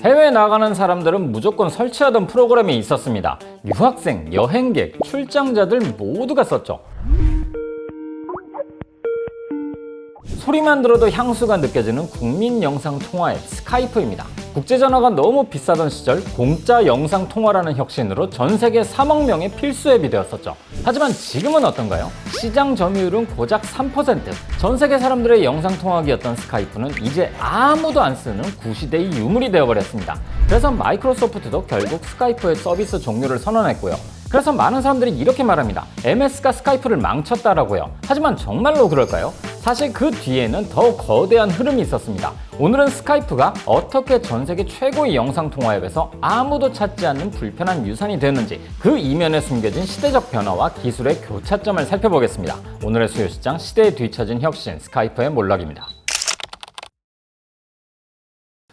해외에 나가는 사람들은 무조건 설치하던 프로그램이 있었습니다. 유학생, 여행객, 출장자들 모두가 썼죠. 소리만 들어도 향수가 느껴지는 국민 영상 통화 앱 스카이프입니다. 국제전화가 너무 비싸던 시절 공짜 영상 통화라는 혁신으로 전 세계 3억 명의 필수 앱이 되었었죠. 하지만 지금은 어떤가요? 시장 점유율은 고작 3%. 전 세계 사람들의 영상 통화기였던 스카이프는 이제 아무도 안 쓰는 구시대의 유물이 되어버렸습니다. 그래서 마이크로소프트도 결국 스카이프의 서비스 종료를 선언했고요. 그래서 많은 사람들이 이렇게 말합니다. MS가 스카이프를 망쳤다라고요. 하지만 정말로 그럴까요? 사실 그 뒤에는 더 거대한 흐름이 있었습니다. 오늘은 스카이프가 어떻게 전 세계 최고의 영상통화 앱에서 아무도 찾지 않는 불편한 유산이 되었는지 그 이면에 숨겨진 시대적 변화와 기술의 교차점을 살펴보겠습니다. 오늘의 수요시장 시대에 뒤처진 혁신 스카이프의 몰락입니다.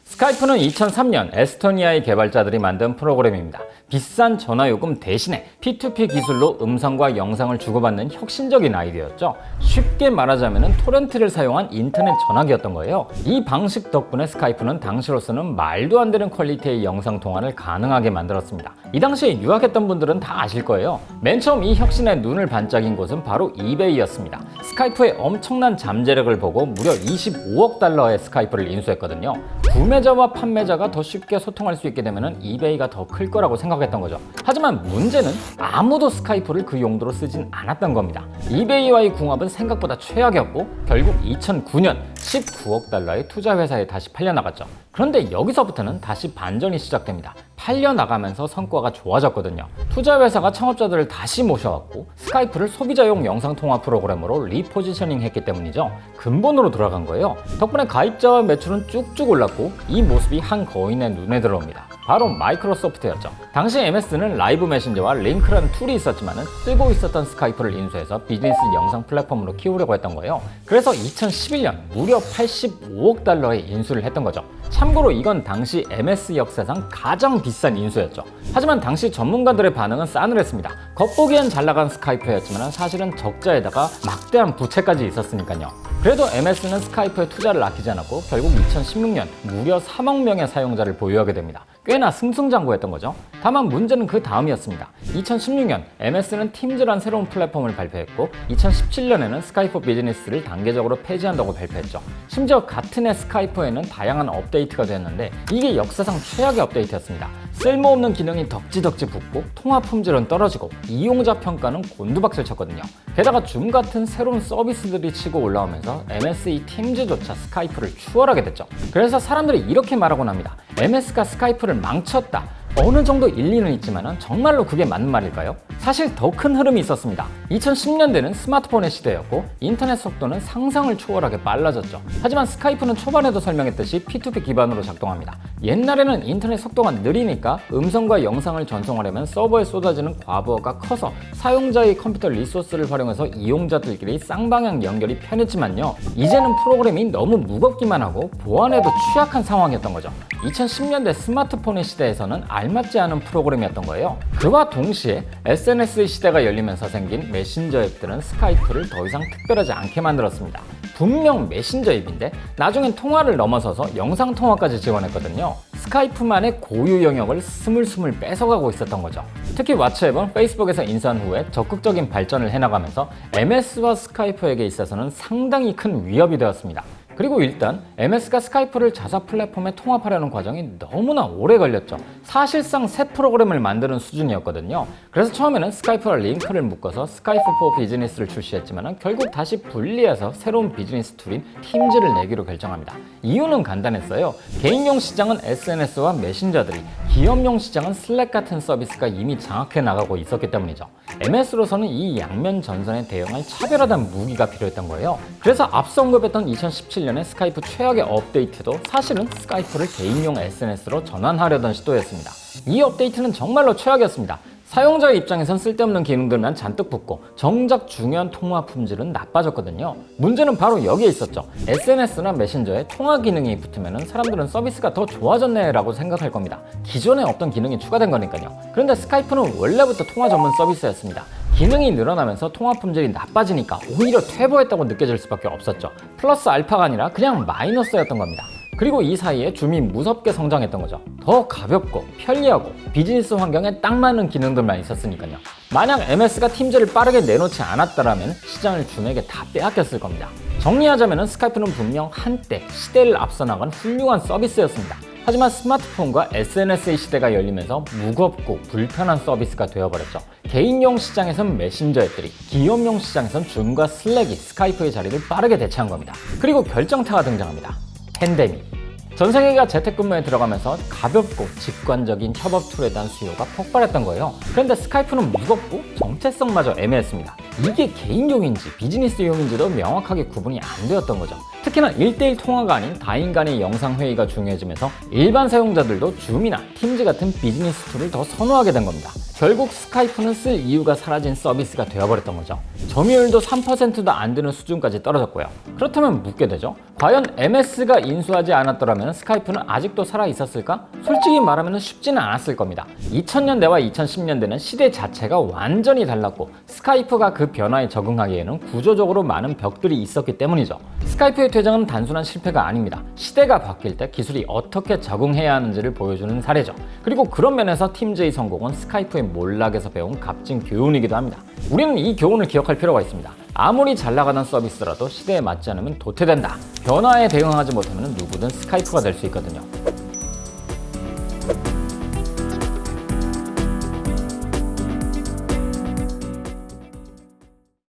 스카이프는 2003년 에스토니아의 개발자들이 만든 프로그램입니다. 비싼 전화요금 대신에 P2P 기술로 음성과 영상을 주고받는 혁신적인 아이디어였죠. 쉽게 말하자면 토렌트를 사용한 인터넷 전화기였던 거예요. 이 방식 덕분에 스카이프는 당시로서는 말도 안 되는 퀄리티의 영상 통화를 가능하게 만들었습니다. 이 당시에 유학했던 분들은 다 아실 거예요. 맨 처음 이 혁신에 눈을 반짝인 곳은 바로 이베이였습니다. 스카이프의 엄청난 잠재력을 보고 무려 25억 달러의 스카이프를 인수했거든요. 구매자와 판매자가 더 쉽게 소통할 수 있게 되면 이베이가 더 클 거라고 생각했던 거죠. 하지만 문제는 아무도 스카이프를 그 용도로 쓰진 않았던 겁니다. 이베이와의 궁합은 생각보다 최악이었고 결국 2009년 19억 달러의 투자 회사에 다시 팔려나갔죠. 그런데 여기서부터는 다시 반전이 시작됩니다. 팔려나가면서 성과가 좋아졌거든요. 투자 회사가 창업자들을 다시 모셔왔고 스카이프를 소비자용 영상통화 프로그램으로 리포지셔닝 했기 때문이죠. 근본으로 돌아간 거예요. 덕분에 가입자와 매출은 쭉쭉 올랐고 이 모습이 한 거인의 눈에 들어옵니다. 바로 마이크로소프트였죠. 당시 MS는 라이브 메신저와 링크라는 툴이 있었지만 뜨고 있었던 스카이프를 인수해서 비즈니스 영상 플랫폼으로 키우려고 했던 거예요. 그래서 2011년 무려 85억 달러의 인수를 했던 거죠. 참고로 이건 당시 MS 역사상 가장 비싼 인수였죠. 하지만 당시 전문가들의 반응은 싸늘했습니다. 겉보기엔 잘 나간 스카이프였지만 사실은 적자에다가 막대한 부채까지 있었으니까요. 그래도 MS는 스카이프에 투자를 아끼지 않았고 결국 2016년 무려 3억 명의 사용자를 보유하게 됩니다. 꽤나 승승장구했던 거죠. 다만 문제는 그 다음이었습니다. 2016년 MS는 팀즈란 새로운 플랫폼을 발표했고 2017년에는 스카이프 비즈니스를 단계적으로 폐지한다고 발표했죠. 심지어 같은 해 스카이프에는 다양한 업데이트가 되었는데 이게 역사상 최악의 업데이트였습니다. 쓸모없는 기능이 덕지덕지 붙고 통화 품질은 떨어지고 이용자 평가는 곤두박질 쳤거든요. 게다가 줌 같은 새로운 서비스들이 치고 올라오면서 MS 팀즈조차 스카이프를 추월하게 됐죠. 그래서 사람들이 이렇게 말하곤 합니다. MS가 스카이프를 망쳤다. 어느 정도 일리는 있지만 정말로 그게 맞는 말일까요? 사실 더 큰 흐름이 있었습니다. 2010년대는 스마트폰의 시대였고 인터넷 속도는 상상을 초월하게 빨라졌죠. 하지만 스카이프는 초반에도 설명했듯이 P2P 기반으로 작동합니다. 옛날에는 인터넷 속도가 느리니까 음성과 영상을 전송하려면 서버에 쏟아지는 과부하가 커서 사용자의 컴퓨터 리소스를 활용해서 이용자들끼리 쌍방향 연결이 편했지만요. 이제는 프로그램이 너무 무겁기만 하고 보안에도 취약한 상황이었던 거죠. 2010년대 스마트폰의 시대에서는 알맞지 않은 프로그램이었던 거예요. 그와 동시에 SNS 시대가 열리면서 생긴 메신저 앱들은 스카이프를 더 이상 특별하지 않게 만들었습니다. 분명 메신저 앱인데 나중엔 통화를 넘어서서 영상 통화까지 지원했거든요. 스카이프만의 고유 영역을 스물스물 뺏어가고 있었던 거죠. 특히 왓츠앱은 페이스북에서 인수한 후에 적극적인 발전을 해나가면서 MS와 스카이프에게 있어서는 상당히 큰 위협이 되었습니다. 그리고 일단 MS가 스카이프를 자사 플랫폼에 통합하려는 과정이 너무나 오래 걸렸죠. 사실상 새 프로그램을 만드는 수준이었거든요. 그래서 처음에는 스카이프와 링크를 묶어서 스카이프 포 비즈니스를 출시했지만 결국 다시 분리해서 새로운 비즈니스 툴인 팀즈를 내기로 결정합니다. 이유는 간단했어요. 개인용 시장은 SNS와 메신저들이, 기업용 시장은 슬랙 같은 서비스가 이미 장악해 나가고 있었기 때문이죠. MS로서는 이 양면 전선에 대응할 차별화된 무기가 필요했던 거예요. 그래서 앞서 언급했던 2017년에 스카이프 최악의 업데이트도 사실은 스카이프를 개인용 SNS로 전환하려던 시도였습니다. 이 업데이트는 정말로 최악이었습니다. 사용자의 입장에선 쓸데없는 기능들만 잔뜩 붙고 정작 중요한 통화 품질은 나빠졌거든요. 문제는 바로 여기에 있었죠. SNS나 메신저에 통화 기능이 붙으면 사람들은 서비스가 더 좋아졌네 라고 생각할 겁니다. 기존에 없던 기능이 추가된 거니까요. 그런데 스카이프는 원래부터 통화 전문 서비스였습니다. 기능이 늘어나면서 통화 품질이 나빠지니까 오히려 퇴보했다고 느껴질 수밖에 없었죠. 플러스 알파가 아니라 그냥 마이너스였던 겁니다. 그리고 이 사이에 줌이 무섭게 성장했던 거죠. 더 가볍고 편리하고 비즈니스 환경에 딱 맞는 기능들만 있었으니까요. 만약 MS가 팀즈를 빠르게 내놓지 않았더라면 시장을 줌에게 다 빼앗겼을 겁니다. 정리하자면 스카이프는 분명 한때 시대를 앞서 나간 훌륭한 서비스였습니다. 하지만 스마트폰과 SNS의 시대가 열리면서 무겁고 불편한 서비스가 되어버렸죠. 개인용 시장에선 메신저 앱들이, 기업용 시장에선 줌과 슬랙이 스카이프의 자리를 빠르게 대체한 겁니다. 그리고 결정타가 등장합니다. 팬데믹. 전 세계가 재택근무에 들어가면서 가볍고 직관적인 협업 툴에 대한 수요가 폭발했던 거예요. 그런데 스카이프는 무겁고 정체성마저 애매했습니다. 이게 개인용인지 비즈니스용인지도 명확하게 구분이 안 되었던 거죠. 특히나 1대1 통화가 아닌 다인 간의 영상회의가 중요해지면서 일반 사용자들도 줌이나 팀즈 같은 비즈니스 툴을 더 선호하게 된 겁니다. 결국 스카이프는 쓸 이유가 사라진 서비스가 되어버렸던 거죠. 점유율도 3%도 안 되는 수준까지 떨어졌고요. 그렇다면 묻게 되죠. 과연 MS가 인수하지 않았더라면 스카이프는 아직도 살아있었을까? 솔직히 말하면 쉽지는 않았을 겁니다. 2000년대와 2010년대는 시대 자체가 완전히 달랐고 스카이프가 그 변화에 적응하기에는 구조적으로 많은 벽들이 있었기 때문이죠. 스카이프의 퇴장은 단순한 실패가 아닙니다. 시대가 바뀔 때 기술이 어떻게 적응해야 하는지를 보여주는 사례죠. 그리고 그런 면에서 팀즈의 성공은 스카이프의 몰락에서 배운 값진 교훈이기도 합니다. 우리는 이 교훈을 기억할 필요가 있습니다. 아무리 잘 나가는 서비스라도 시대에 맞지 않으면 도태된다. 변화에 대응하지 못하면 누구든 스카이프가 될 수 있거든요.